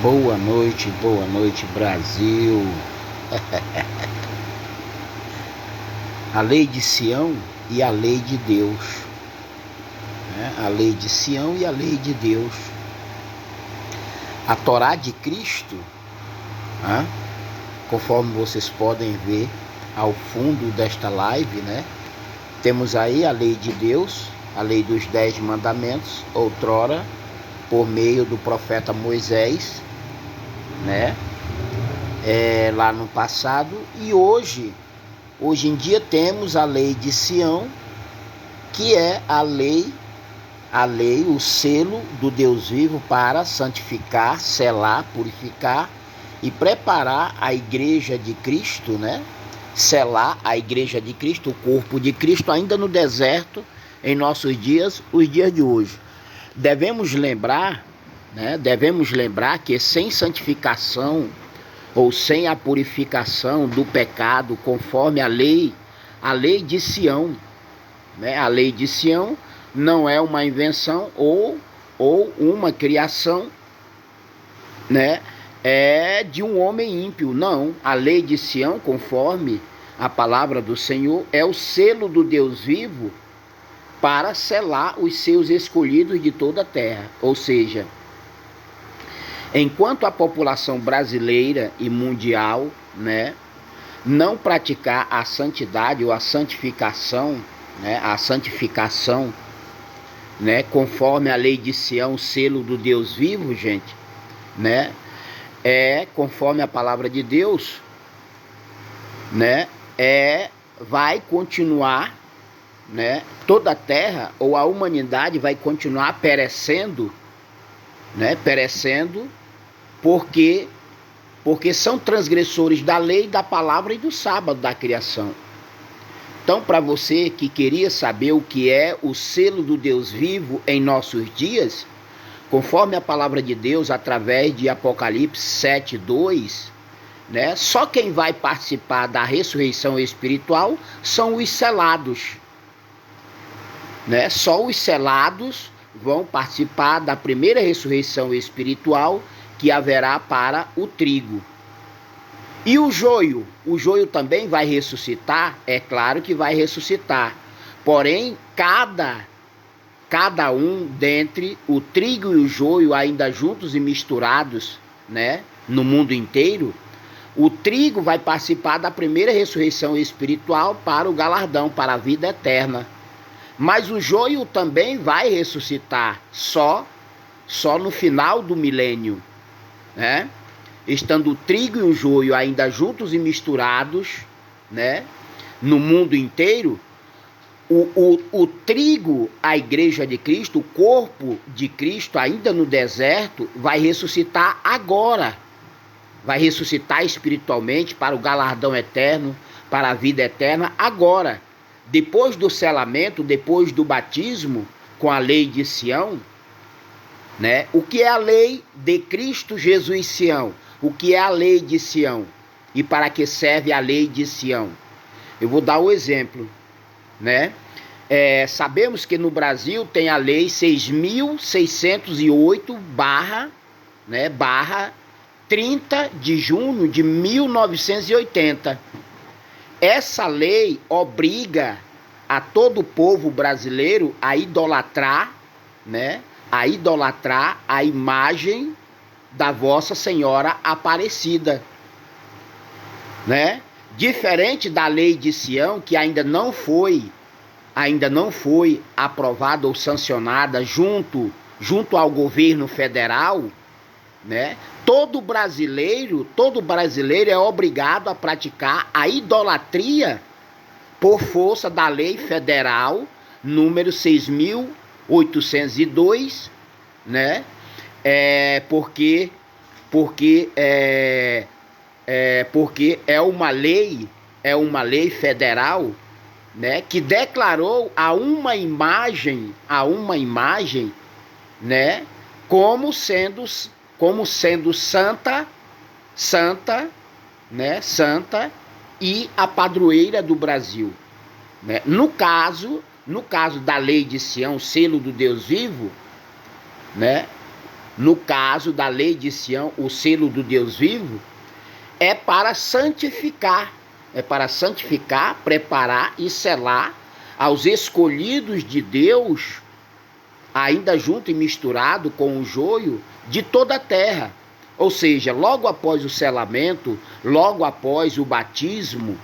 Boa noite, Brasil. A lei de Sião e a lei de Deus, né? A lei de Sião e a lei de Deus. A Torá de Cristo, né? Conforme vocês podem ver ao fundo desta live, né? Temos aí a lei de Deus, a lei dos 10 mandamentos, outrora por meio do profeta Moisés, né? Lá no passado. E hoje em dia temos a lei de Sião, que é a lei, o selo do Deus vivo para santificar, selar, purificar e preparar a igreja de Cristo, né? Selar a igreja de Cristo, o corpo de Cristo, ainda no deserto, em nossos dias, os dias de hoje. Devemos lembrar, né? Devemos lembrar que sem santificação ou sem a purificação do pecado, conforme a lei de Sião, né? A lei de Sião não é uma invenção ou uma criação, né? É de um homem ímpio, não. A lei de Sião, conforme a palavra do Senhor, é o selo do Deus vivo para selar os seus escolhidos de toda a terra. Ou seja, enquanto a população brasileira e mundial, né, não praticar a santidade ou a santificação, né, conforme a lei de Sião, o selo do Deus vivo, gente, né, conforme a palavra de Deus, né, vai continuar, né, toda a terra ou a humanidade vai continuar perecendo, né, porque são transgressores da lei, da palavra e do sábado da criação. Então, para você que queria saber o que é o selo do Deus vivo em nossos dias, conforme a palavra de Deus, através de Apocalipse 7:2, né, só quem vai participar da ressurreição espiritual são os selados, né? Só os selados vão participar da primeira ressurreição espiritual que haverá para o trigo. E o joio? O joio também vai ressuscitar? É claro que vai ressuscitar. Porém, cada um dentre o trigo e o joio, ainda juntos e misturados, né, no mundo inteiro, o trigo vai participar da primeira ressurreição espiritual para o galardão, para a vida eterna. Mas o joio também vai ressuscitar só no final do milênio, né? Estando o trigo e o joio ainda juntos e misturados, né, no mundo inteiro, o trigo, a igreja de Cristo, o corpo de Cristo, ainda no deserto, vai ressuscitar agora. Vai ressuscitar espiritualmente para o galardão eterno, para a vida eterna agora. Depois do selamento, depois do batismo, com a lei de Sião, né? O que é a lei de Cristo Jesus Sião? O que é a lei de Sião? E para que serve a lei de Sião? Eu vou dar um exemplo, né? Sabemos que no Brasil tem a lei 6.608 barra 30 de junho de 1980. Essa lei obriga a todo o povo brasileiro a idolatrar, né? A idolatrar a imagem da Vossa Senhora Aparecida, né? Diferente da lei de Sião, que ainda não foi aprovada ou sancionada junto ao governo federal, né? Todo brasileiro é obrigado a praticar a idolatria por força da lei federal número 6.802, né? Porque é uma lei federal, né, que declarou a uma imagem, né, como sendo santa, né, santa e a padroeira do Brasil, né? No caso da lei de Sião, selo do Deus vivo, né? no caso da lei de Sião, o selo do Deus vivo, é para santificar, preparar e selar aos escolhidos de Deus, ainda junto e misturado com o joio de toda a terra. Ou seja, logo após o selamento, logo após o batismo,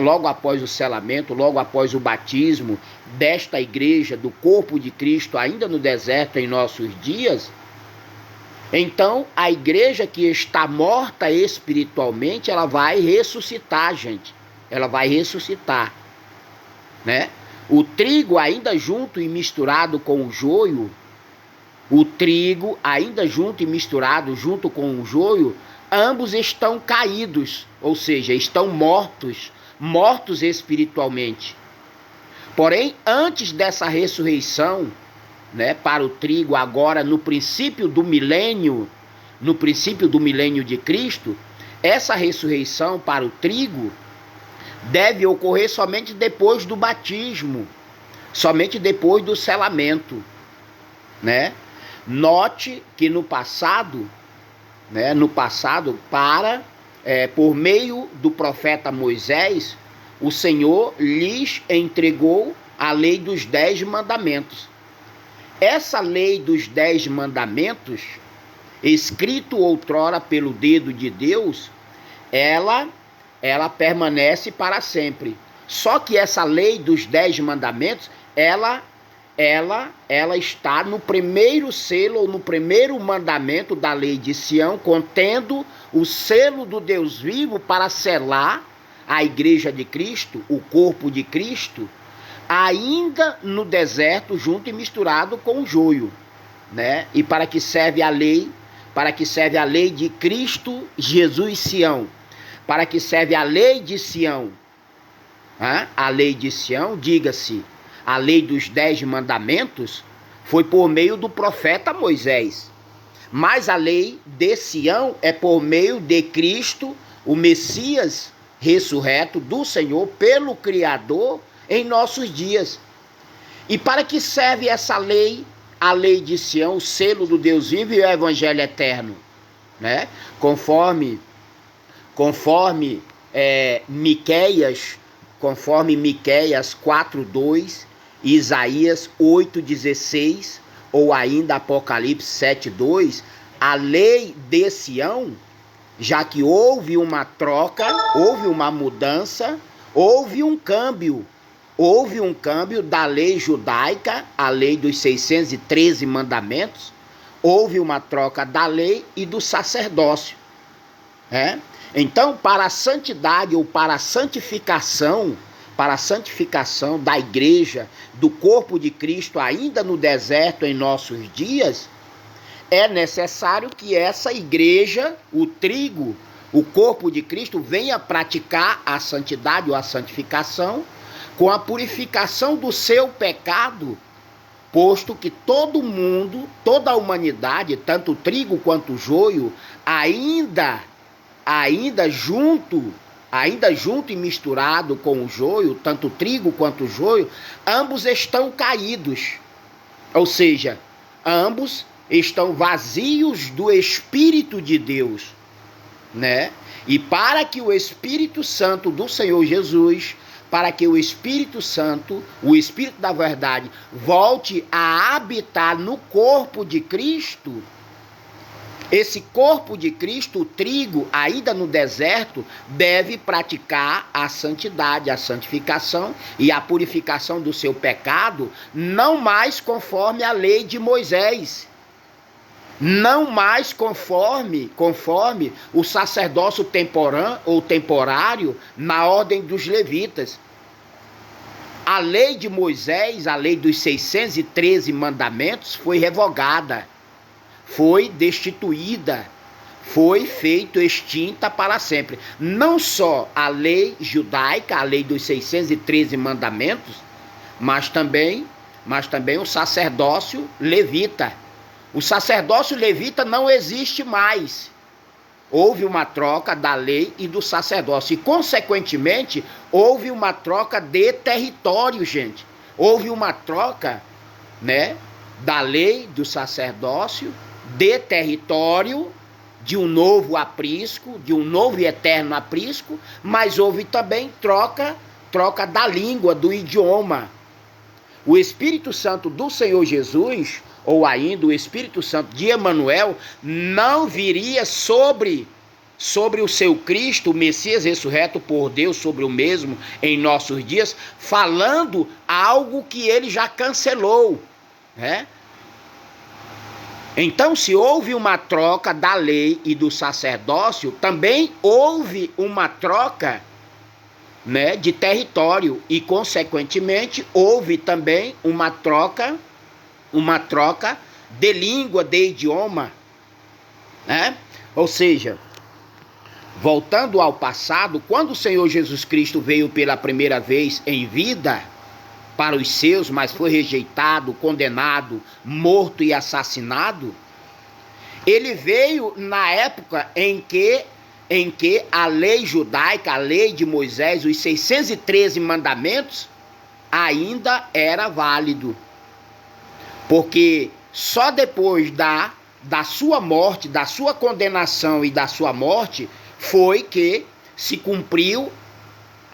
logo após o selamento, logo após o batismo desta igreja, do corpo de Cristo, ainda no deserto em nossos dias, então a igreja que está morta espiritualmente, ela vai ressuscitar, gente. Ela vai ressuscitar, O trigo ainda junto e misturado com o joio, junto com o joio, ambos estão caídos, ou seja, estão mortos espiritualmente. Porém, antes dessa ressurreição, para o trigo, agora no princípio do milênio de Cristo, essa ressurreição para o trigo deve ocorrer somente depois do batismo, somente depois do selamento, Note que no passado, por meio do profeta Moisés, o Senhor lhes entregou a lei dos 10 mandamentos. Essa lei dos 10 mandamentos, escrito outrora pelo dedo de Deus, ela permanece para sempre. Só que essa lei dos 10 mandamentos, ela está no primeiro selo, ou no primeiro mandamento da lei de Sião, contendo o selo do Deus vivo para selar a igreja de Cristo, o corpo de Cristo, ainda no deserto, junto e misturado com o joio, E para que serve a lei? Para que serve a lei de Cristo Jesus Sião? Para que serve a lei de Sião? A lei de Sião, diga-se, a lei dos 10 mandamentos, foi por meio do profeta Moisés. Mas a lei de Sião é por meio de Cristo, o Messias ressurreto do Senhor, pelo Criador, em nossos dias. E para que serve essa lei, a lei de Sião, o selo do Deus vivo e o evangelho eterno? Conforme Miqueias 4:2, Isaías 8:16, ou ainda Apocalipse 7:2, a lei de Sião, já que houve uma troca, houve uma mudança, houve um câmbio da lei judaica, a lei dos 613 mandamentos, houve uma troca da lei e do sacerdócio. Então, para a santidade ou para a santificação da igreja, do corpo de Cristo, ainda no deserto em nossos dias, é necessário que essa igreja, o trigo, o corpo de Cristo, venha praticar a santidade ou a santificação com a purificação do seu pecado, posto que todo mundo, toda a humanidade, tanto o trigo quanto o joio, ainda junto e misturado com o joio, tanto o trigo quanto o joio, ambos estão caídos. Ou seja, ambos estão vazios do Espírito de Deus, E para que o Espírito Santo do Senhor Jesus, para que o Espírito Santo, o Espírito da verdade, volte a habitar no corpo de Cristo, esse corpo de Cristo, o trigo, ainda no deserto, deve praticar a santidade, a santificação e a purificação do seu pecado, não mais conforme a lei de Moisés, não mais conforme o sacerdócio temporário na ordem dos levitas. A lei de Moisés, a lei dos 613 mandamentos, foi revogada, foi destituída, foi feita extinta para sempre. Não só a lei judaica, a lei dos 613 mandamentos, mas também o sacerdócio levita. O sacerdócio levita não existe mais. Houve uma troca da lei e do sacerdócio. E, consequentemente, houve uma troca de território, gente. Houve uma troca, da lei, do sacerdócio, de território, de um novo aprisco, de um novo e eterno aprisco, mas houve também troca da língua, do idioma. O Espírito Santo do Senhor Jesus, ou ainda o Espírito Santo de Emanuel, não viria sobre o seu Cristo, o Messias ressurreto por Deus, sobre o mesmo em nossos dias, falando algo que ele já cancelou, né? Então, se houve uma troca da lei e do sacerdócio, também houve uma troca, né, de território e, consequentemente, houve também uma troca de língua, de idioma, né? Ou seja, voltando ao passado, quando o Senhor Jesus Cristo veio pela primeira vez em vida para os seus, mas foi rejeitado, condenado, morto e assassinado, ele veio na época em que a lei judaica, a lei de Moisés, os 613 mandamentos, ainda era válido. Porque só depois da sua morte, da sua condenação e da sua morte, foi que se cumpriu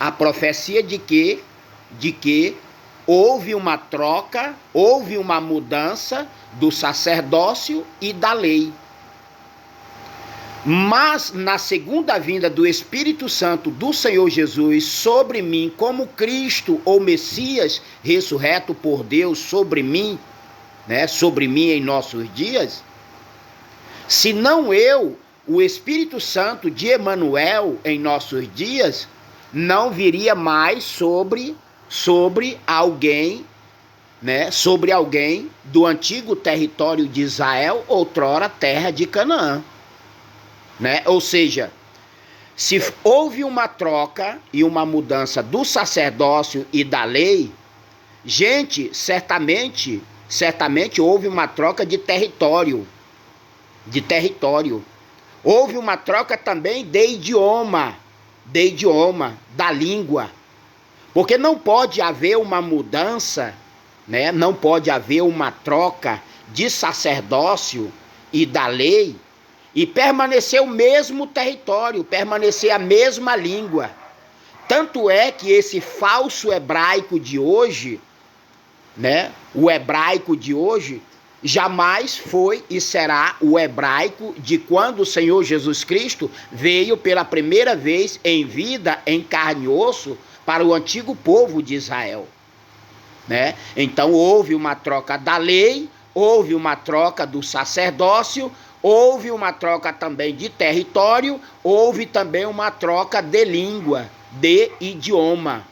a profecia de que houve uma troca, houve uma mudança do sacerdócio e da lei. Mas na segunda vinda do Espírito Santo do Senhor Jesus sobre mim, como Cristo ou Messias ressurreto por Deus sobre mim, né, sobre mim em nossos dias, se não eu, o Espírito Santo de Emanuel em nossos dias, não viria mais sobre alguém, né, sobre alguém do antigo território de Israel, outrora terra de Canaã, né? Ou seja, se houve uma troca e uma mudança do sacerdócio e da lei, gente, certamente houve uma troca de território, Houve uma troca também de idioma, da língua. Porque não pode haver uma mudança, né? Não pode haver uma troca de sacerdócio e da lei e permanecer o mesmo território, permanecer a mesma língua. Tanto é que esse falso hebraico de hoje, né? O hebraico de hoje jamais foi e será o hebraico de quando o Senhor Jesus Cristo veio pela primeira vez em vida, em carne e osso, para o antigo povo de Israel, né? Então houve uma troca da lei, houve uma troca do sacerdócio, houve uma troca também de território, houve também uma troca de língua, de idioma.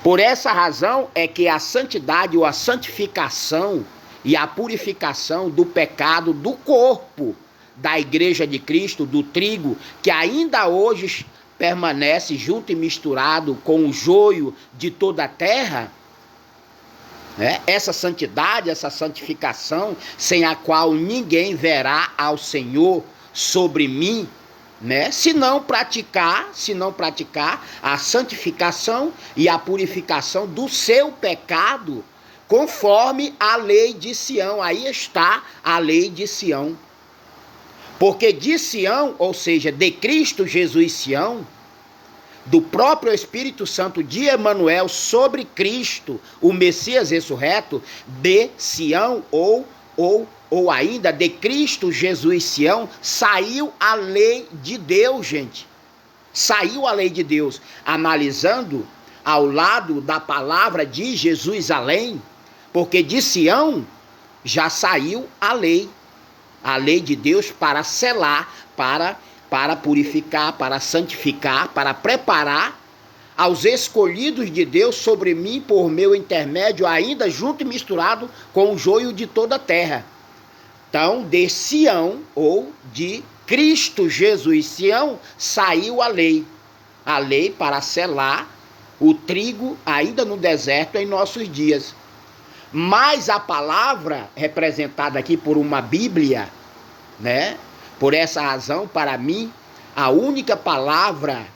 Por essa razão é que a santidade ou a santificação e a purificação do pecado do corpo da Igreja de Cristo, do trigo, que ainda hoje permanece junto e misturado com o joio de toda a terra, né? Essa santidade, essa santificação, sem a qual ninguém verá ao Senhor sobre mim, né? Se não praticar a santificação e a purificação do seu pecado, conforme a lei de Sião. Aí está a lei de Sião. Porque de Sião, ou seja, de Cristo Jesus Sião, do próprio Espírito Santo de Emanuel sobre Cristo, o Messias ressurreto, de Sião ou ainda de Cristo Jesus Sião, saiu a lei de Deus, gente. Saiu a lei de Deus. Analisando ao lado da palavra de Jesus além, porque de Sião já saiu a lei de Deus para selar, para purificar, para santificar, para preparar aos escolhidos de Deus sobre mim por meu intermédio, ainda junto e misturado com o joio de toda a terra. Então, de Sião, ou de Cristo Jesus Sião, saiu a lei para selar o trigo ainda no deserto em nossos dias. Mas a palavra, representada aqui por uma Bíblia, né? Por essa razão, para mim, a única palavra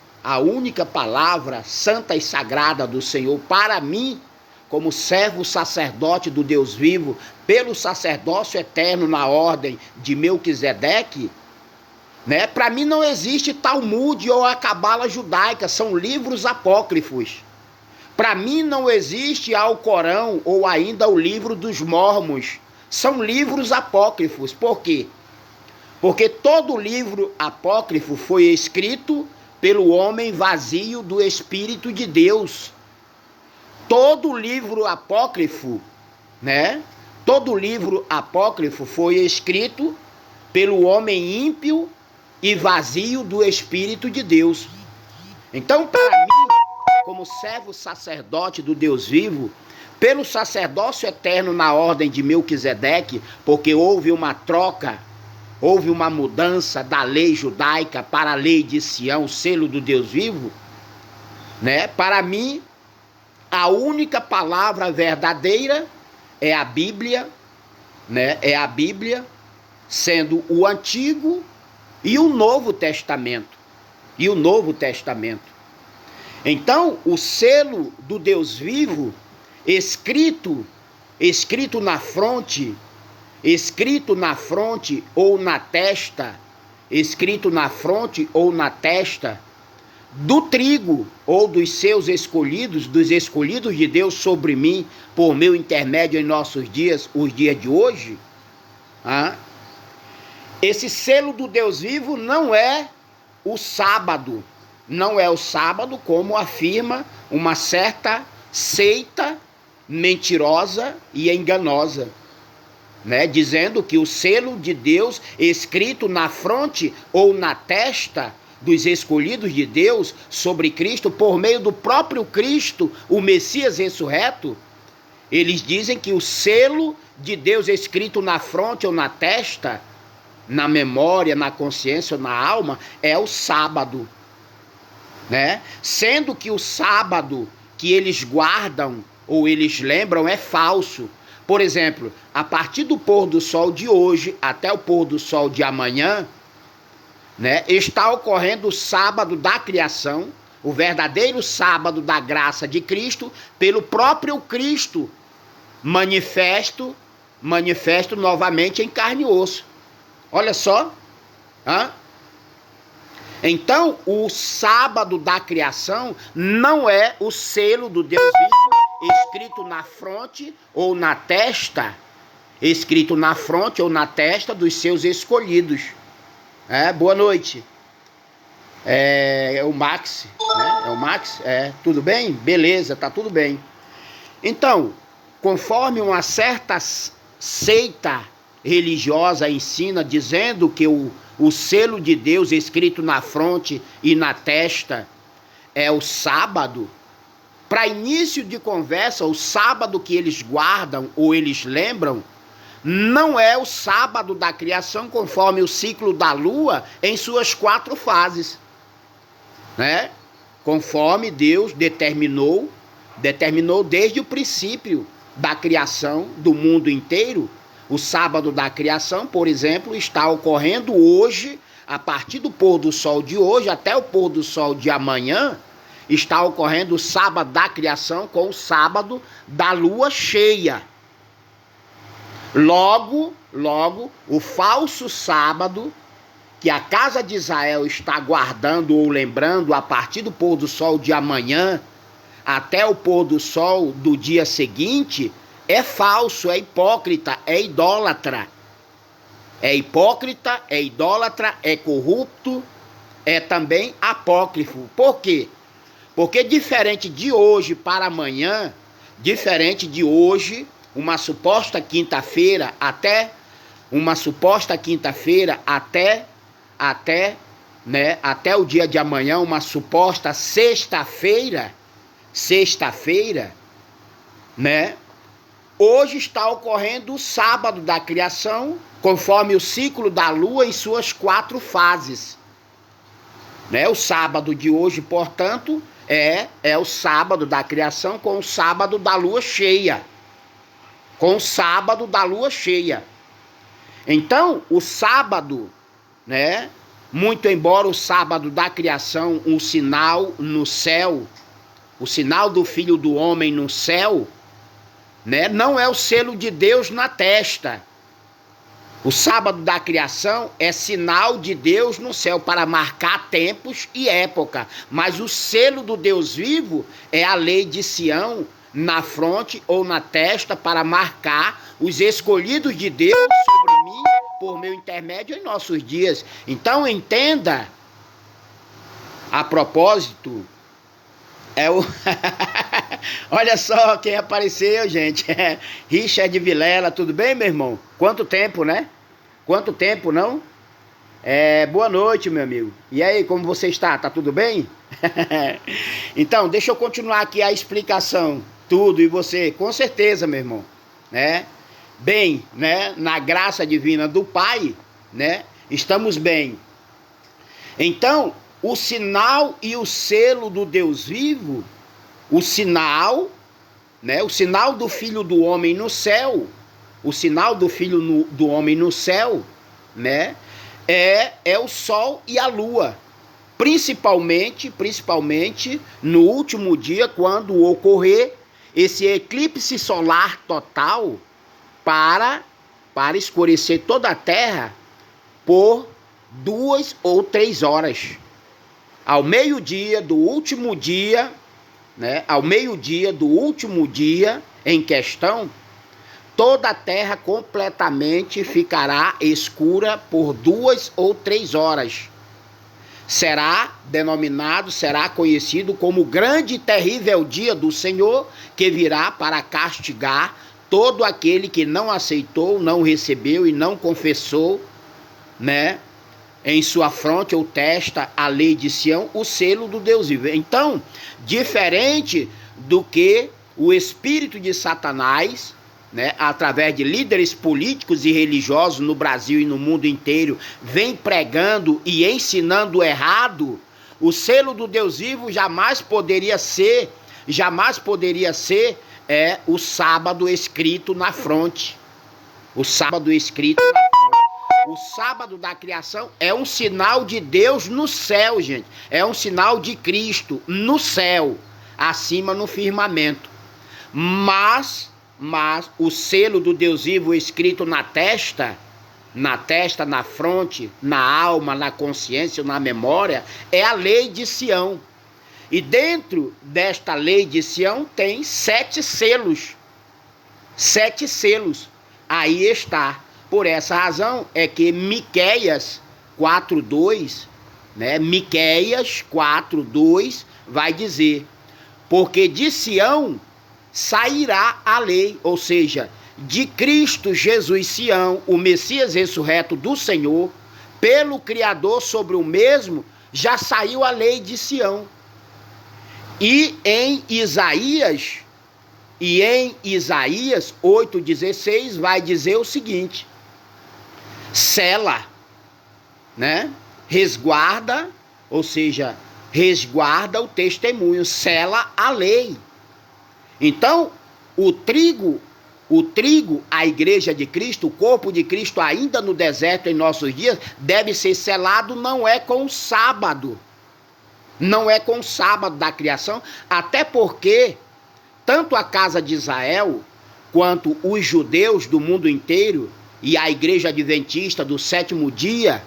santa e sagrada do Senhor, para mim, como servo sacerdote do Deus vivo, pelo sacerdócio eterno na ordem de Melquisedeque, né? Para mim não existe Talmud ou a Cabala judaica, são livros apócrifos. Para mim não existe Alcorão ou ainda o livro dos Mormons, são livros apócrifos. Por quê? Porque todo livro apócrifo foi escrito pelo homem vazio do Espírito de Deus. Todo livro apócrifo, né? Todo livro apócrifo foi escrito pelo homem ímpio e vazio do Espírito de Deus. Então, para mim, como servo sacerdote do Deus vivo, pelo sacerdócio eterno na ordem de Melquisedeque, porque houve uma troca, houve uma mudança da lei judaica para a lei de Sião, o selo do Deus vivo, né? Para mim, a única palavra verdadeira é a Bíblia, né? É a Bíblia, sendo o Antigo e o Novo Testamento. E o Novo Testamento. Então, o selo do Deus vivo, escrito na fronte ou na testa, escrito na fronte ou na testa do trigo ou dos seus escolhidos, dos escolhidos de Deus sobre mim, por meu intermédio em nossos dias, os dias de hoje, esse selo do Deus vivo não é o sábado, não é o sábado como afirma uma certa seita mentirosa e enganosa, né? Dizendo que o selo de Deus escrito na fronte ou na testa dos escolhidos de Deus sobre Cristo, por meio do próprio Cristo, o Messias ressurreto, eles dizem que o selo de Deus escrito na fronte ou na testa, na memória, na consciência ou na alma, é o sábado, né? Sendo que o sábado que eles guardam ou eles lembram é falso. Por exemplo, a partir do pôr do sol de hoje até o pôr do sol de amanhã, né, está ocorrendo o sábado da criação, o verdadeiro sábado da graça de Cristo, pelo próprio Cristo, manifesto novamente em carne e osso. Olha só. Então, o sábado da criação não é o selo do Deus vivo escrito na fronte ou na testa, dos seus escolhidos. Boa noite. É o Max, né? É o Max? Tudo bem? Beleza, tá tudo bem. Então, conforme uma certa seita religiosa ensina, dizendo que o selo de Deus escrito na fronte e na testa é o sábado, para início de conversa, o sábado que eles guardam ou eles lembram não é o sábado da criação, conforme o ciclo da lua em suas 4 fases, né? Conforme Deus determinou desde o princípio da criação do mundo inteiro. O sábado da criação, por exemplo, está ocorrendo hoje, a partir do pôr do sol de hoje até o pôr do sol de amanhã, está ocorrendo o sábado da criação com o sábado da lua cheia. Logo, o falso sábado, que a casa de Israel está guardando ou lembrando a partir do pôr do sol de amanhã até o pôr do sol do dia seguinte, é falso, é hipócrita, é idólatra. É hipócrita, é idólatra, é corrupto, é também apócrifo. Por quê? Porque diferente de hoje para amanhã, uma suposta quinta-feira até o dia de amanhã, uma suposta sexta-feira, né? Hoje está ocorrendo o sábado da criação, conforme o ciclo da lua em suas 4 fases, né? O sábado de hoje, portanto, é o sábado da criação com o sábado da lua cheia. Então, o sábado, né? Muito embora o sábado da criação, um sinal no céu, o sinal do Filho do Homem no céu, né? Não é o selo de Deus na testa. O sábado da criação é sinal de Deus no céu para marcar tempos e época. Mas o selo do Deus vivo é a lei de Sião na fronte ou na testa para marcar os escolhidos de Deus sobre mim por meu intermédio em nossos dias. Então entenda, a propósito, olha só quem apareceu, gente. Richard Vilela, tudo bem, meu irmão? Quanto tempo, né? Quanto tempo, não? Boa noite, meu amigo. E aí, como você está? Tá tudo bem? Então, deixa eu continuar aqui a explicação. Tudo, e você? Com certeza, meu irmão, né? Bem, né? Na graça divina do Pai, né? Estamos bem. Então, o sinal e o selo do Deus vivo, o sinal, né? O sinal do Filho do Homem no céu, o sinal do Filho do Homem no céu, né? É o sol e a lua, principalmente no último dia, quando ocorrer esse eclipse solar total para escurecer toda a Terra por 2 ou 3 horas. Ao meio-dia do último dia, né? Ao meio-dia do último dia em questão, toda a terra completamente ficará escura por 2 ou 3 horas. Será conhecido como o grande e terrível dia do Senhor, que virá para castigar todo aquele que não aceitou, não recebeu e não confessou, né, em sua fronte ou testa a lei de Sião, o selo do Deus vivo. Então, diferente do que o espírito de Satanás, né, através de líderes políticos e religiosos no Brasil e no mundo inteiro, vem pregando e ensinando errado, o selo do Deus vivo jamais poderia ser o sábado escrito na fronte. O sábado escrito na fronte. O sábado da criação é um sinal de Deus no céu, gente. É um sinal de Cristo no céu, acima no firmamento. Mas o selo do Deus vivo escrito na testa, na fronte, na alma, na consciência, na memória, é a lei de Sião. E dentro desta lei de Sião tem 7 selos. 7 selos. Aí está. Por essa razão é que Miqueias 4:2, né? Miqueias 4:2 vai dizer: porque de Sião sairá a lei, ou seja, de Cristo Jesus Sião, o Messias ressurreto do Senhor, pelo Criador sobre o mesmo, já saiu a lei de Sião. E em Isaías 8:16 vai dizer o seguinte: sela, né? Resguarda, ou seja, resguarda o testemunho, sela a lei. Então, o trigo, a igreja de Cristo, o corpo de Cristo ainda no deserto em nossos dias, deve ser selado, não é com o sábado. Não é com o sábado da criação, até porque tanto a casa de Israel, quanto os judeus do mundo inteiro, e a igreja adventista do 7º dia,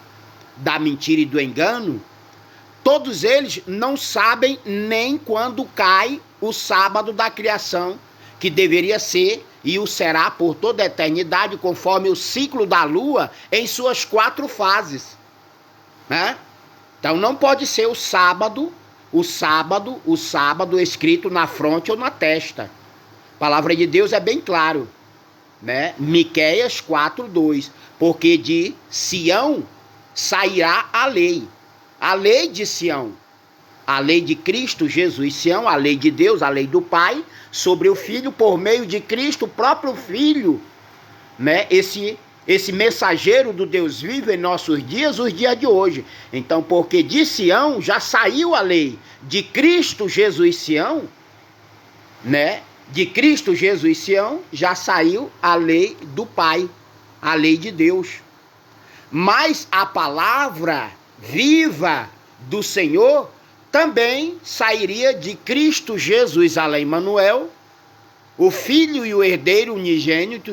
da mentira e do engano, todos eles não sabem nem quando cai o sábado da criação, que deveria ser e o será por toda a eternidade, conforme o ciclo da lua em suas 4 fases, né? Então não pode ser o sábado escrito na fronte ou na testa. A palavra de Deus é bem claro, né? Miqueias 4:2, porque de Sião sairá a lei de Sião, a lei de Cristo Jesus Sião, a lei de Deus, a lei do Pai, sobre o Filho, por meio de Cristo, o próprio Filho, né? Esse mensageiro do Deus vivo em nossos dias, os dias de hoje. Então, porque de Sião já saiu a lei, de Cristo Jesus Sião, né? De Cristo Jesus Sião já saiu a lei do Pai, a lei de Deus. Mas a palavra viva do Senhor também sairia de Cristo Jesus, além Emmanuel, o Filho e o herdeiro unigênito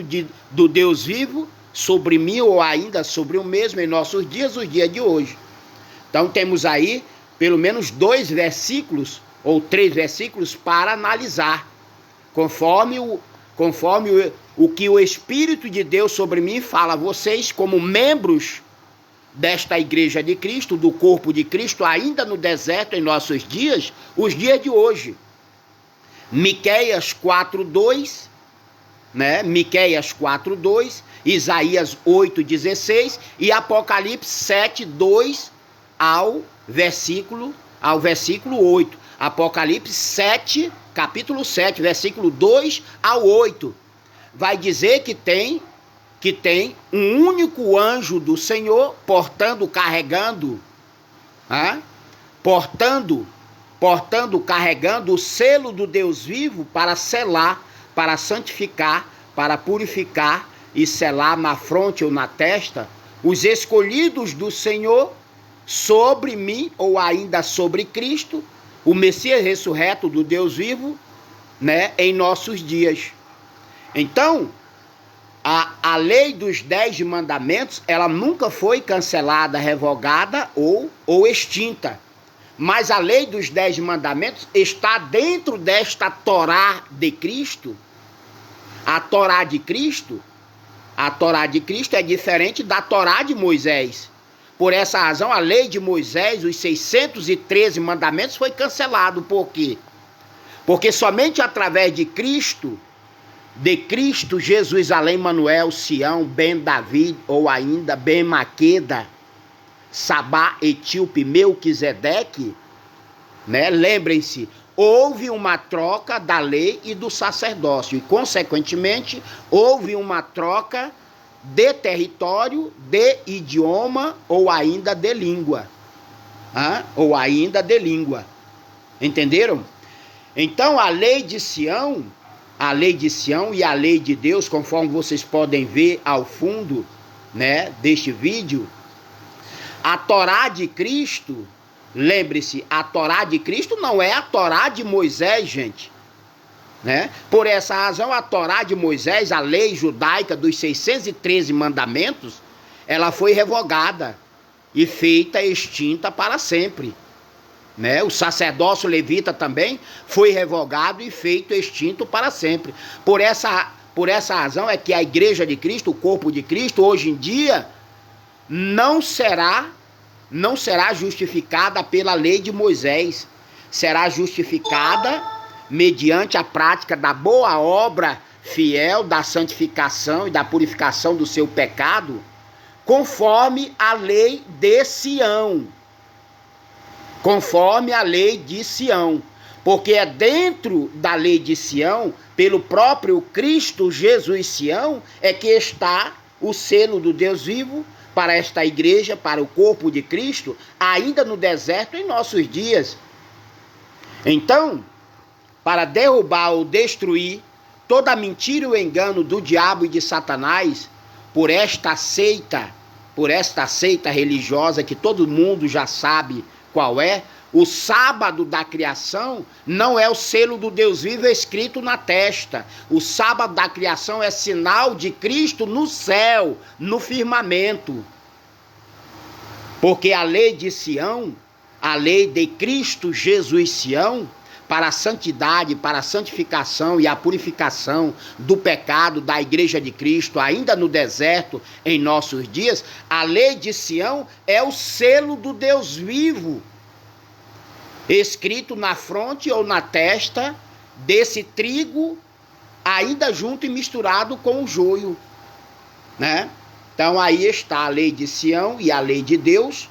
do Deus vivo, sobre mim ou ainda sobre o mesmo em nossos dias, os dias de hoje. Então temos aí pelo menos 2 versículos ou 3 versículos para analisar, conforme o que o Espírito de Deus sobre mim fala a vocês como membros desta igreja de Cristo, do corpo de Cristo, ainda no deserto em nossos dias, os dias de hoje. Miqueias 4:2, né? Miqueias 4:2, Isaías 8:16 e Apocalipse 7:2 ao versículo 8. Apocalipse 7, capítulo 7, versículo 2 ao 8. Vai dizer que tem um único anjo do Senhor carregando o selo do Deus vivo para selar, para santificar, para purificar e selar na fronte ou na testa os escolhidos do Senhor sobre mim ou ainda sobre Cristo, o Messias ressurreto do Deus vivo, né, em nossos dias. Então, a lei dos 10 mandamentos, ela nunca foi cancelada, revogada ou extinta. Mas a lei dos 10 mandamentos está dentro desta Torá de Cristo. A Torá de Cristo é diferente da Torá de Moisés. Por essa razão, a lei de Moisés, os 613 mandamentos, foi cancelado. Por quê? Porque somente através de Cristo Jesus, Além, Manuel, Sião, Ben David, ou ainda Ben Maqueda, Sabá, Etíope, Melquisedeque, né? Lembrem-se, houve uma troca da lei e do sacerdócio, e consequentemente houve uma troca de território, de idioma, ou ainda de língua. Entenderam? Então a lei de Sião e a lei de Deus, conforme vocês podem ver ao fundo, né, deste vídeo, a Torá de Cristo, lembre-se, a Torá de Cristo não é a Torá de Moisés, gente, né? Por essa razão, a Torá de Moisés, a lei judaica dos 613 mandamentos, ela foi revogada e feita extinta para sempre. Né? O sacerdócio levita também foi revogado e feito extinto para sempre. Por essa razão é que a igreja de Cristo, o corpo de Cristo, hoje em dia, não será justificada pela lei de Moisés. Será justificada mediante a prática da boa obra fiel, da santificação e da purificação do seu pecado, conforme a lei de Sião. Conforme a lei de Sião, porque é dentro da lei de Sião, pelo próprio Cristo Jesus Sião, é que está o selo do Deus vivo para esta igreja, para o corpo de Cristo, ainda no deserto em nossos dias. Então, para derrubar ou destruir toda a mentira e o engano do diabo e de Satanás, por esta seita religiosa que todo mundo já sabe qual é, o sábado da criação não é o selo do Deus vivo escrito na testa. O sábado da criação é sinal de Cristo no céu, no firmamento. Porque a lei de Sião, a lei de Cristo Jesus Sião, para a santidade, para a santificação e a purificação do pecado da igreja de Cristo, ainda no deserto, em nossos dias, a lei de Sião é o selo do Deus vivo, escrito na fronte ou na testa desse trigo, ainda junto e misturado com o joio, né? Então aí está a lei de Sião e a lei de Deus,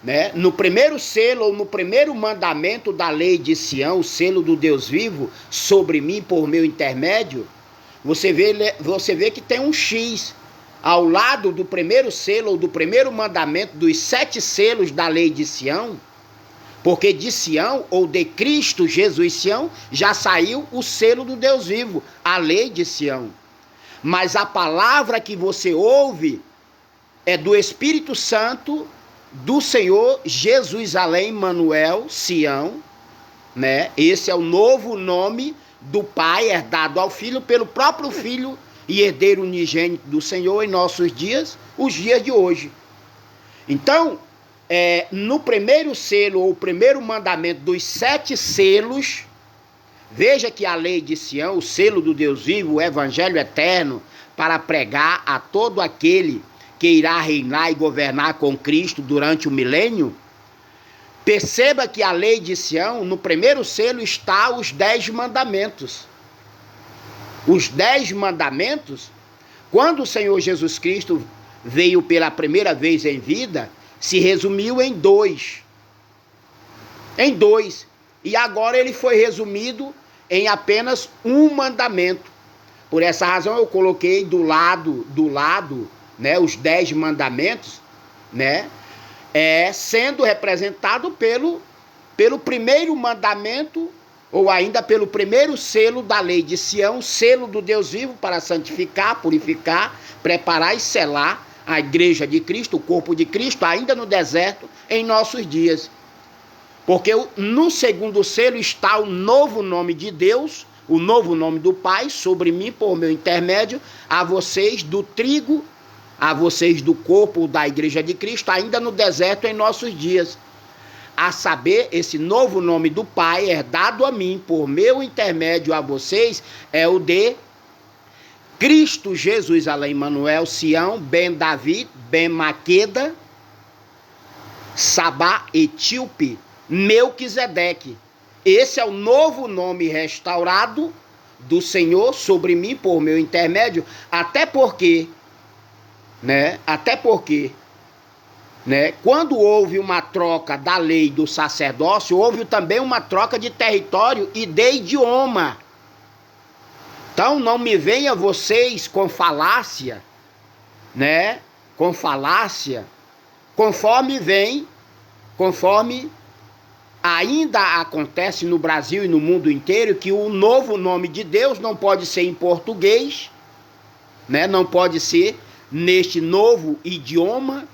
né? No primeiro selo ou no primeiro mandamento da lei de Sião, o selo do Deus vivo sobre mim por meu intermédio, você vê que tem um X ao lado do primeiro selo ou do primeiro mandamento dos 7 selos da lei de Sião, porque de Sião ou de Cristo Jesus Sião já saiu o selo do Deus vivo, a lei de Sião. Mas a palavra que você ouve é do Espírito Santo do Senhor Jesus, Além, Manuel, Sião, né? Esse é o novo nome do Pai é dado ao Filho pelo próprio Filho e herdeiro unigênito do Senhor em nossos dias, os dias de hoje. Então, no primeiro selo, ou primeiro mandamento dos 7 selos, veja que a lei de Sião, o selo do Deus vivo, o evangelho eterno, para pregar a todo aquele que irá reinar e governar com Cristo durante o milênio. Perceba que a lei de Sião, no primeiro selo, está os 10 mandamentos. Os 10 mandamentos, quando o Senhor Jesus Cristo veio pela primeira vez em vida, se resumiu em 2. Em 2. E agora ele foi resumido em apenas um mandamento. Por essa razão eu coloquei do lado, né, os 10 mandamentos, né, sendo representado pelo primeiro mandamento, ou ainda pelo primeiro selo da lei de Sião, selo do Deus vivo para santificar, purificar, preparar e selar a igreja de Cristo, o corpo de Cristo, ainda no deserto, em nossos dias. Porque no segundo selo está o novo nome de Deus, o novo nome do Pai, sobre mim, por meu intermédio, a vocês do trigo, a vocês do corpo da igreja de Cristo, ainda no deserto em nossos dias. A saber, esse novo nome do Pai é dado a mim, por meu intermédio a vocês, é o de Cristo Jesus, além Manuel, Sião, Ben Davi, Ben Maqueda, Sabá, Etíope, Melquisedeque. Esse é o novo nome restaurado do Senhor sobre mim por meu intermédio, até porque, quando houve uma troca da lei do sacerdócio, houve também uma troca de território e de idioma. Então não me venha vocês com falácia, conforme ainda acontece no Brasil e no mundo inteiro, que o novo nome de Deus não pode ser em português, não pode ser neste novo idioma,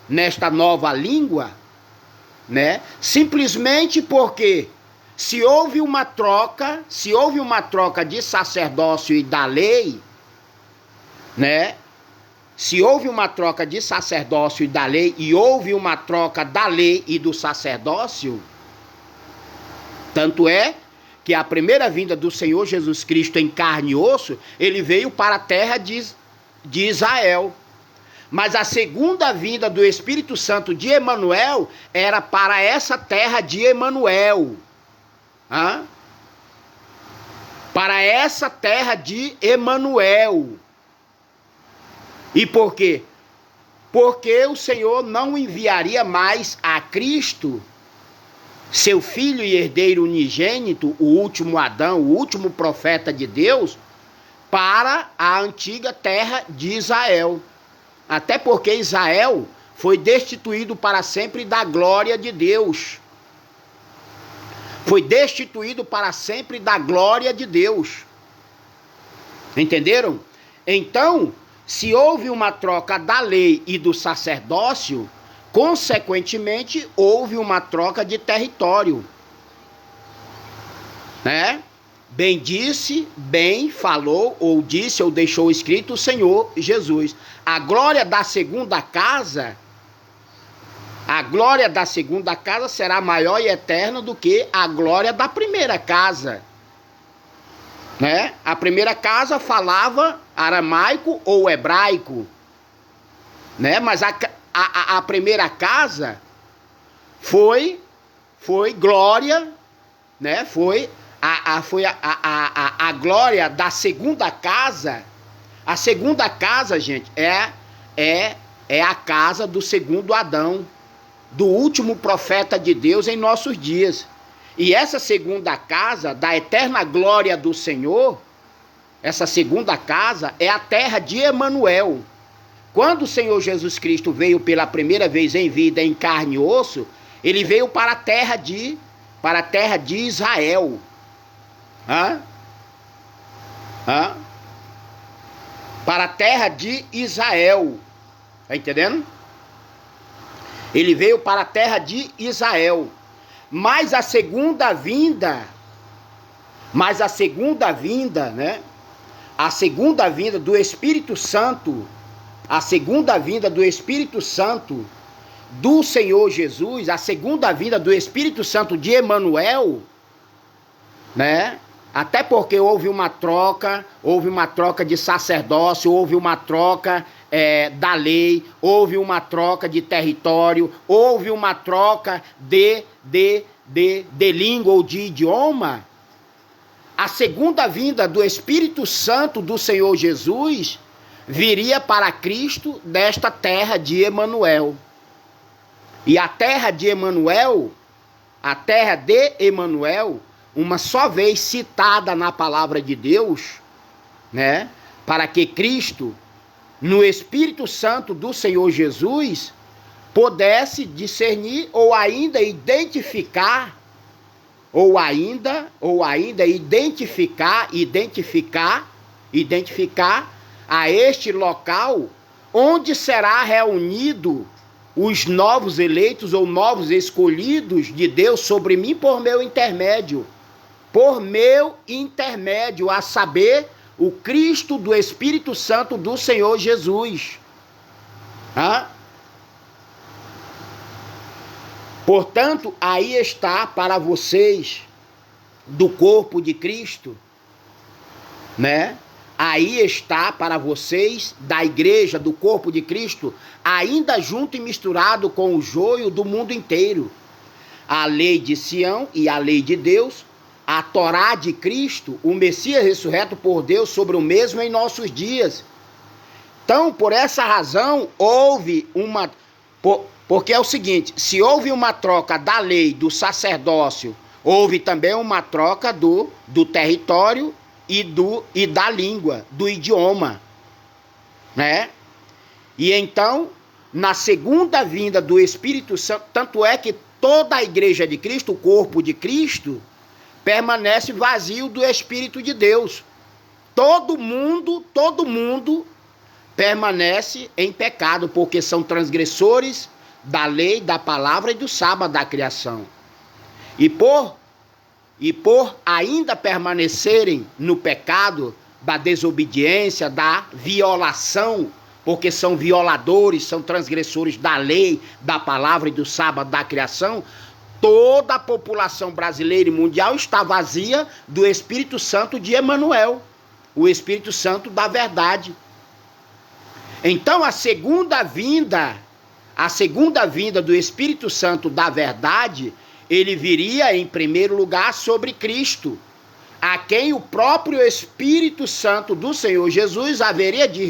nesta nova língua, simplesmente porque se houve uma troca de sacerdócio e da lei, se houve uma troca de sacerdócio e da lei, e houve uma troca da lei e do sacerdócio, tanto é que a primeira vinda do Senhor Jesus Cristo em carne e osso, ele veio para a terra de Israel. Mas a segunda vinda do Espírito Santo de Emanuel era para essa terra de Emanuel. Para essa terra de Emanuel. E por quê? Porque o Senhor não enviaria mais a Cristo, seu filho e herdeiro unigênito, o último Adão, o último profeta de Deus, para a antiga terra de Israel. Até porque Israel foi destituído para sempre da glória de Deus. Foi destituído para sempre da glória de Deus. Entenderam? Então, se houve uma troca da lei e do sacerdócio, consequentemente, houve uma troca de território. Bem disse, bem falou, ou disse, ou deixou escrito o Senhor Jesus. A glória da segunda casa será maior e eterna do que a glória da primeira casa. A primeira casa falava aramaico ou hebraico, mas a primeira casa foi glória, foi a glória da segunda casa. A segunda casa, gente, é a casa do segundo Adão, do último profeta de Deus em nossos dias. E essa segunda casa, da eterna glória do Senhor, essa segunda casa é a terra de Emanuel. Quando o Senhor Jesus Cristo veio pela primeira vez em vida, em carne e osso, ele veio para a terra de Israel. Para a terra de Israel. Está entendendo? Ele veio para a terra de Israel. Mas a segunda vinda Mas a segunda vinda, né? A segunda vinda do Espírito Santo, a segunda vinda do Espírito Santo do Senhor Jesus, a segunda vinda do Espírito Santo de Emanuel, né? Até porque houve uma troca de sacerdócio, houve uma troca da lei, houve uma troca de território, houve uma troca de língua ou de idioma. A segunda vinda do Espírito Santo do Senhor Jesus viria para Cristo desta terra de Emanuel. E a terra de Emanuel, uma só vez citada na palavra de Deus, né, para que Cristo, no Espírito Santo do Senhor Jesus, pudesse discernir ou ainda identificar a este local onde será reunido os novos eleitos ou novos escolhidos de Deus sobre mim por meu intermédio, a saber, o Cristo do Espírito Santo do Senhor Jesus. Portanto, aí está para vocês do corpo de Cristo, né? Aí está para vocês da igreja, do corpo de Cristo, ainda junto e misturado com o joio do mundo inteiro, a lei de Sião e a lei de Deus, a Torá de Cristo, o Messias ressurreto por Deus sobre o mesmo em nossos dias. Então, por essa razão, houve uma... Porque é o seguinte, se houve uma troca da lei, do sacerdócio, houve também uma troca do território e da língua, do idioma, né? E então, na segunda vinda do Espírito Santo, tanto é que toda a igreja de Cristo, o corpo de Cristo, permanece vazio do Espírito de Deus. Todo mundo permanece em pecado, porque são transgressores da lei, da palavra e do sábado da criação. E por ainda permanecerem no pecado da desobediência, da violação, porque são violadores, são transgressores da lei, da palavra e do sábado da criação, toda a população brasileira e mundial está vazia do Espírito Santo de Emanuel, o Espírito Santo da verdade. Então a segunda vinda do Espírito Santo da verdade, ele viria em primeiro lugar sobre Cristo, a quem o próprio Espírito Santo do Senhor Jesus haveria de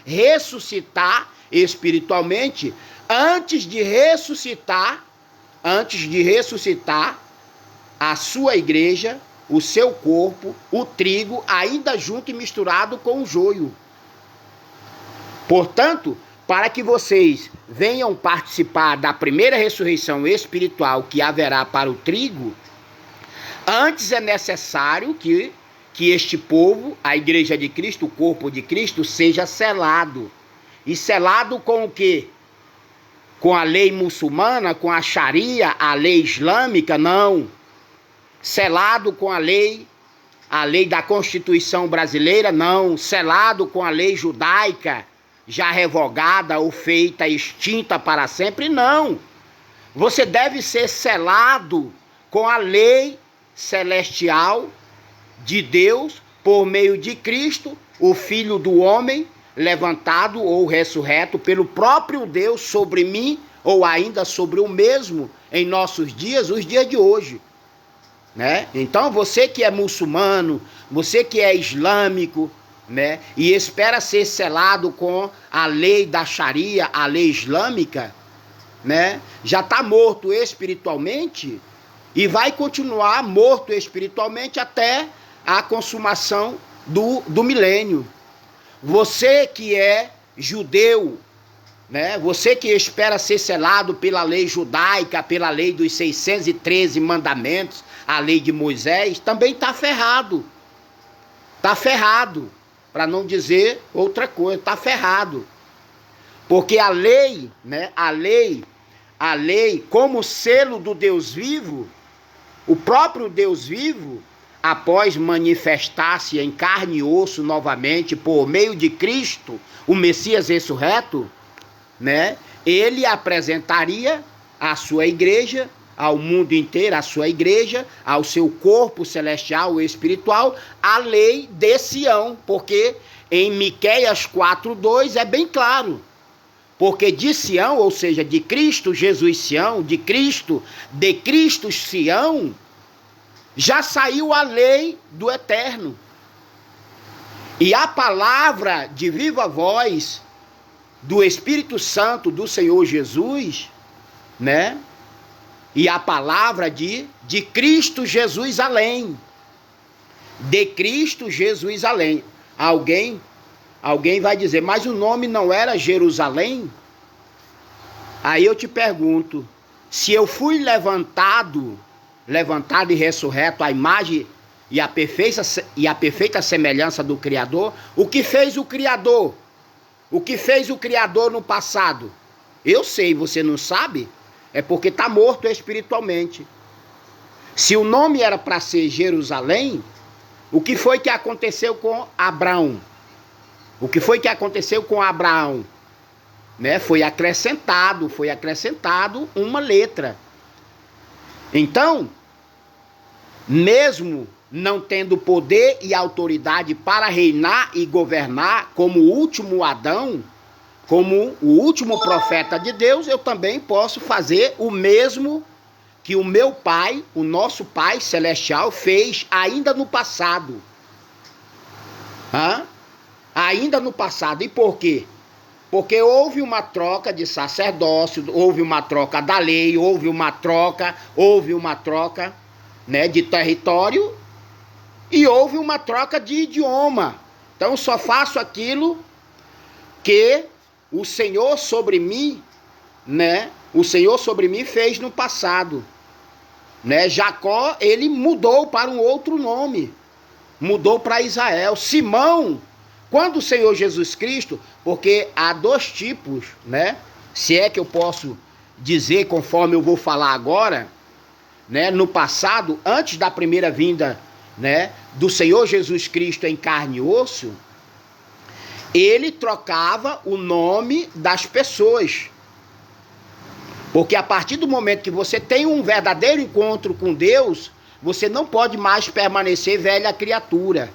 ressuscitar espiritualmente antes de ressuscitar a sua igreja, o seu corpo, o trigo, ainda junto e misturado com o joio. Portanto, para que vocês venham participar da primeira ressurreição espiritual que haverá para o trigo, antes é necessário que este povo, a igreja de Cristo, o corpo de Cristo, seja selado. E selado com o quê? Com a lei muçulmana, com a Sharia, a lei islâmica? Não. Selado com a lei da Constituição brasileira? Não. Selado com a lei judaica, já revogada ou feita, extinta para sempre? Não. Você deve ser selado com a lei celestial de Deus, por meio de Cristo, o Filho do homem, levantado ou ressurreto pelo próprio Deus sobre mim, ou ainda sobre o mesmo em nossos dias, os dias de hoje, né? Então você que é muçulmano, você que é islâmico, né, e espera ser selado com a lei da Sharia, a lei islâmica, né, já está morto espiritualmente e vai continuar morto espiritualmente até a consumação do milênio. Você que é judeu, né, você que espera ser selado pela lei judaica, pela lei dos 613 mandamentos, a lei de Moisés, também está ferrado. Está ferrado. Para não dizer outra coisa, está ferrado. Porque a lei, né, a lei, como selo do Deus vivo, o próprio Deus vivo, após manifestar-se em carne e osso novamente por meio de Cristo, o Messias ressurreto, né? Ele apresentaria à sua igreja, ao mundo inteiro, à sua igreja, ao seu corpo celestial e espiritual, a lei de Sião, porque em Miqueias 4:2 é bem claro. Porque de Sião, ou seja, de Cristo Jesus Sião, de Cristo Sião, já saiu a lei do Eterno. E a palavra de viva voz do Espírito Santo do Senhor Jesus, né? E a palavra de Cristo Jesus além. De Cristo Jesus além. Alguém vai dizer, mas o nome não era Jerusalém? Aí eu te pergunto, se eu fui levantado e ressurreto à imagem e à perfeita semelhança do Criador, o que fez o Criador? O que fez o Criador no passado? Eu sei, você não sabe? É porque está morto espiritualmente. Se o nome era para ser Jerusalém, o que foi que aconteceu com Abraão? O que foi que aconteceu com Abraão? Né? Foi acrescentado uma letra. Então, mesmo não tendo poder e autoridade para reinar e governar como o último Adão, como o último profeta de Deus, eu também posso fazer o mesmo que o meu Pai, o nosso Pai Celestial, fez ainda no passado. Ainda no passado. E por quê? Porque houve uma troca de sacerdócio, houve uma troca da lei, houve uma troca, né, de território e houve uma troca de idioma. Então só faço aquilo que o Senhor sobre mim, né, o Senhor sobre mim fez no passado. Né? Jacó, ele mudou para um outro nome, mudou para Israel. Simão, quando o Senhor Jesus Cristo, porque há dois tipos, né? Se é que eu posso dizer, conforme eu vou falar agora, né? No passado, antes da primeira vinda, né, do Senhor Jesus Cristo em carne e osso, ele trocava o nome das pessoas. Porque a partir do momento que você tem um verdadeiro encontro com Deus, você não pode mais permanecer velha criatura.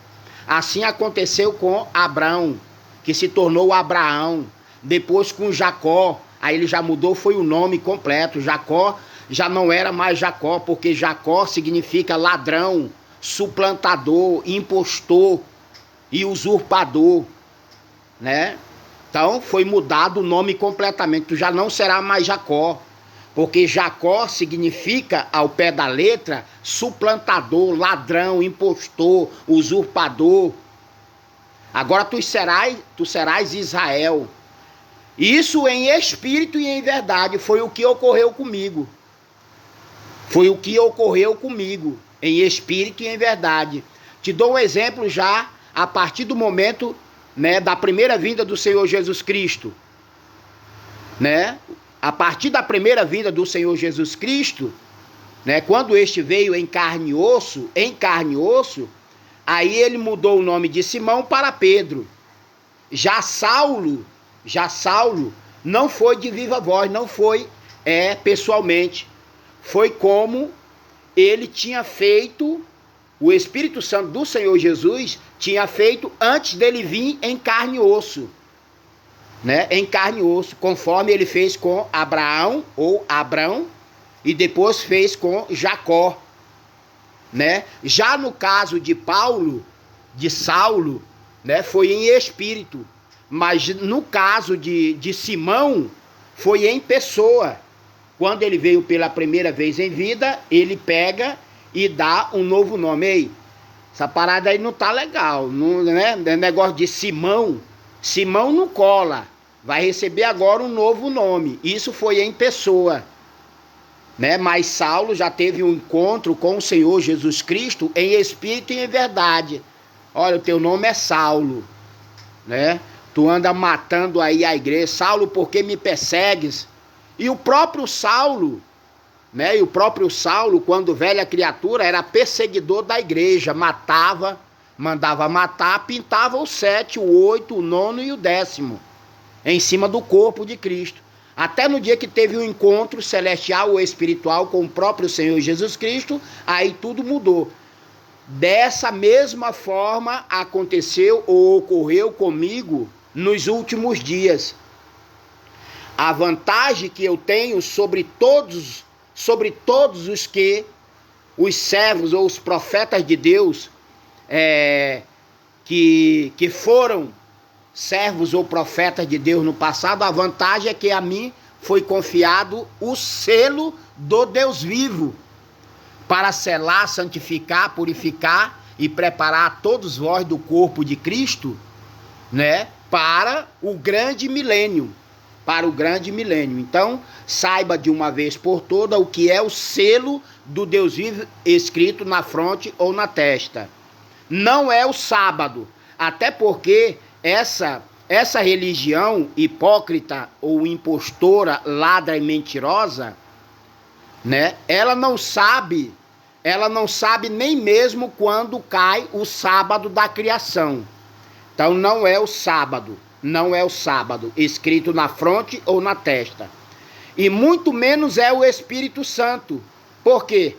Assim aconteceu com Abraão, que se tornou Abraão. Depois com Jacó, aí ele já mudou, foi o nome completo. Jacó já não era mais Jacó, porque Jacó significa ladrão, suplantador, impostor e usurpador, né? Então foi mudado o nome completamente. Tu já não será mais Jacó, porque Jacó significa, ao pé da letra, suplantador, ladrão, impostor, usurpador. Agora tu serás Israel. Isso em espírito e em verdade foi o que ocorreu comigo. Foi o que ocorreu comigo, em espírito e em verdade. Te dou um exemplo já a partir do momento, né, da primeira vinda do Senhor Jesus Cristo, né? A partir da primeira vinda do Senhor Jesus Cristo, né, quando este veio em carne e osso, aí ele mudou o nome de Simão para Pedro. Já Saulo não foi de viva voz, não foi pessoalmente. Foi como ele tinha feito, o Espírito Santo do Senhor Jesus tinha feito antes dele vir em carne e osso. Né, em carne e osso, conforme ele fez com Abraão ou Abrão e depois fez com Jacó, né? Já no caso de Saulo, né, foi em espírito, mas no caso de Simão foi em pessoa. Quando ele veio pela primeira vez em vida, ele pega e dá um novo nome. Ei, essa parada aí não tá legal, não, né? Negócio de Simão não cola. Vai receber agora um novo nome. Isso foi em pessoa, né? Mas Saulo já teve um encontro com o Senhor Jesus Cristo em espírito e em verdade. Olha, o teu nome é Saulo, né? Tu anda matando aí a igreja. Saulo, por que me persegues? E o próprio Saulo, né? E o próprio Saulo, quando velha criatura, era perseguidor da igreja, matava, mandava matar, pintava o 7, o 8, o 9 e o 10º em cima do corpo de Cristo. Até no dia que teve o encontro celestial ou espiritual com o próprio Senhor Jesus Cristo, aí tudo mudou. Dessa mesma forma aconteceu ou ocorreu comigo nos últimos dias. A vantagem que eu tenho sobre todos os servos ou os profetas de Deus que foram servos ou profetas de Deus no passado, a vantagem é que a mim foi confiado o selo do Deus vivo, para selar, santificar, purificar e preparar todos vós do corpo de Cristo, né, para o grande milênio, Então, saiba de uma vez por todas o que é o selo do Deus vivo escrito na fronte ou na testa. Não é o sábado, até porque essa religião hipócrita ou impostora, ladra e mentirosa, né? Ela não sabe nem mesmo quando cai o sábado da criação. Então não é o sábado escrito na fronte ou na testa. E muito menos é o Espírito Santo. Por quê?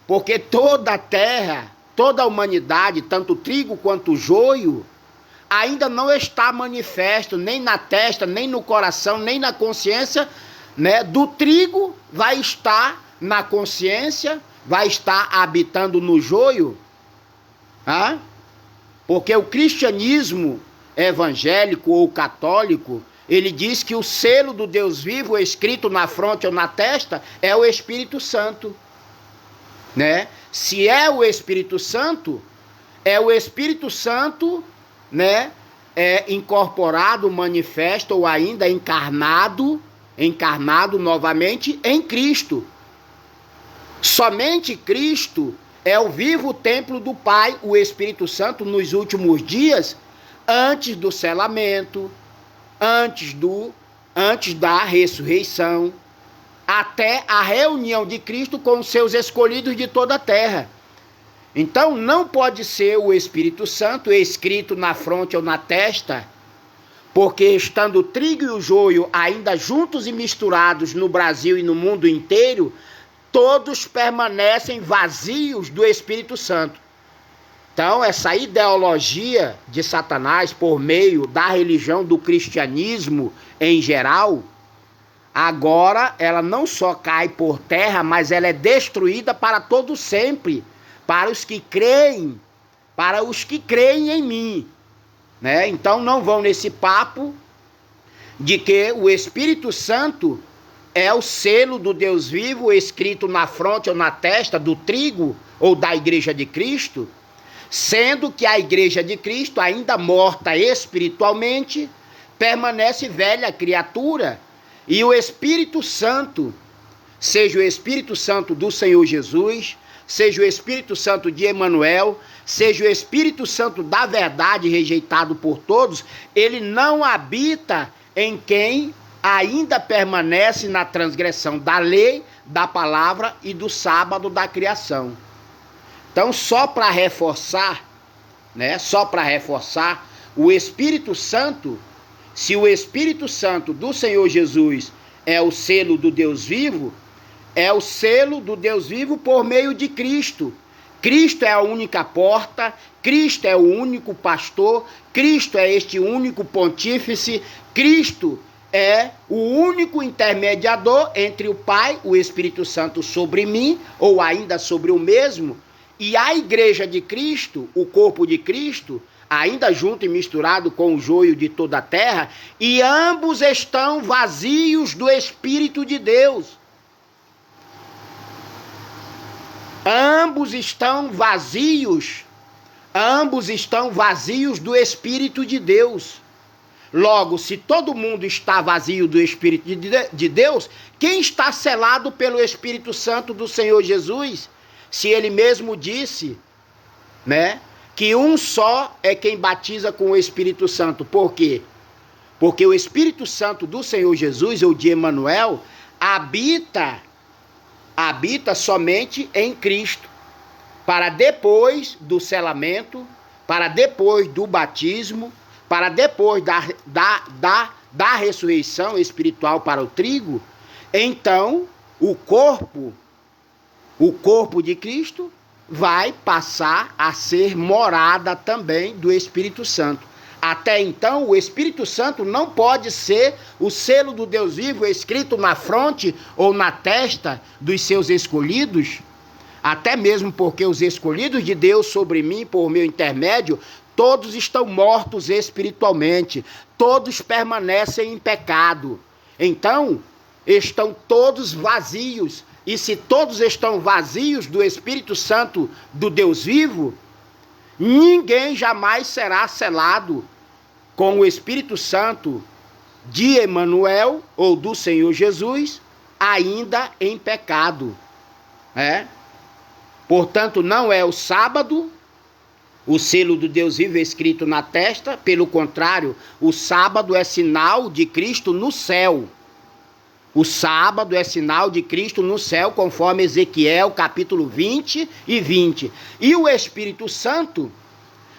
Porque toda a terra, toda a humanidade, tanto o trigo quanto o joio, ainda não está manifesto nem na testa, nem no coração, nem na consciência, né? Do trigo vai estar na consciência, vai estar habitando no joio, porque o cristianismo evangélico ou católico, ele diz que o selo do Deus vivo escrito na fronte ou na testa é o Espírito Santo, né? Se é o Espírito Santo, né? É incorporado, manifesto ou ainda encarnado novamente em Cristo. Somente Cristo é o vivo templo do Pai, o Espírito Santo, nos últimos dias, antes do selamento, antes da ressurreição, até a reunião de Cristo com os seus escolhidos de toda a terra. Então não pode ser o Espírito Santo escrito na fronte ou na testa, porque estando o trigo e o joio ainda juntos e misturados no Brasil e no mundo inteiro, todos permanecem vazios do Espírito Santo. Então, essa ideologia de Satanás por meio da religião do cristianismo em geral, agora ela não só cai por terra, mas ela é destruída para todo sempre, para os que creem em mim, né? Então não vão nesse papo de que o Espírito Santo é o selo do Deus vivo escrito na fronte ou na testa do trigo ou da Igreja de Cristo, sendo que a Igreja de Cristo, ainda morta espiritualmente, permanece velha criatura, e o Espírito Santo, seja o Espírito Santo do Senhor Jesus, seja o Espírito Santo de Emanuel, seja o Espírito Santo da verdade rejeitado por todos, ele não habita em quem ainda permanece na transgressão da lei, da palavra e do sábado da criação. Então, só para reforçar, o Espírito Santo, se o Espírito Santo do Senhor Jesus é o selo do Deus vivo, é o selo do Deus vivo por meio de Cristo. Cristo é a única porta, Cristo é o único pastor, Cristo é este único pontífice, Cristo é o único intermediador entre o Pai, o Espírito Santo sobre mim, ou ainda sobre o mesmo, e a Igreja de Cristo, o corpo de Cristo, ainda junto e misturado com o joio de toda a terra, e ambos estão vazios do Espírito de Deus. Ambos estão vazios do Espírito de Deus. Logo, se todo mundo está vazio do Espírito de Deus, quem está selado pelo Espírito Santo do Senhor Jesus? Se ele mesmo disse, né, que um só é quem batiza com o Espírito Santo. Por quê? Porque o Espírito Santo do Senhor Jesus, ou de Emanuel, habita habita somente em Cristo, para depois do selamento, para depois do batismo, para depois da ressurreição espiritual para o trigo, então o corpo de Cristo vai passar a ser morada também do Espírito Santo. Até então, o Espírito Santo não pode ser o selo do Deus vivo escrito na fronte ou na testa dos seus escolhidos, até mesmo porque os escolhidos de Deus sobre mim, por meu intermédio, todos estão mortos espiritualmente, todos permanecem em pecado. Então, estão todos vazios. E se todos estão vazios do Espírito Santo do Deus vivo, ninguém jamais será selado com o Espírito Santo de Emanuel ou do Senhor Jesus, ainda em pecado. Portanto, não é o sábado, o selo do Deus vivo escrito na testa. Pelo contrário, o sábado é sinal de Cristo no céu. O sábado é sinal de Cristo no céu, conforme Ezequiel, capítulo 20 e 20. E o Espírito Santo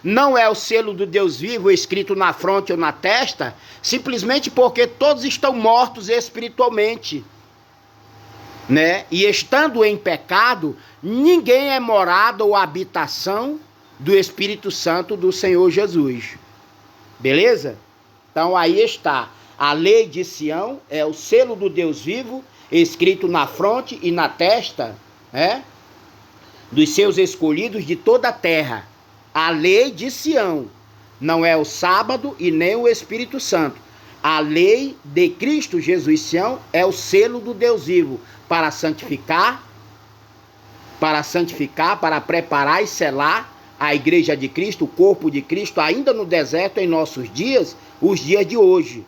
não é o selo do Deus vivo escrito na fronte ou na testa, simplesmente porque todos estão mortos espiritualmente, E estando em pecado, ninguém é morada ou habitação do Espírito Santo do Senhor Jesus. Beleza? Então aí está. A lei de Sião é o selo do Deus vivo, escrito na fronte e na testa, dos seus escolhidos de toda a terra. A lei de Sião não é o sábado e nem o Espírito Santo. A lei de Cristo Jesus Sião é o selo do Deus vivo para santificar, para preparar e selar a igreja de Cristo, o corpo de Cristo, ainda no deserto em nossos dias, os dias de hoje.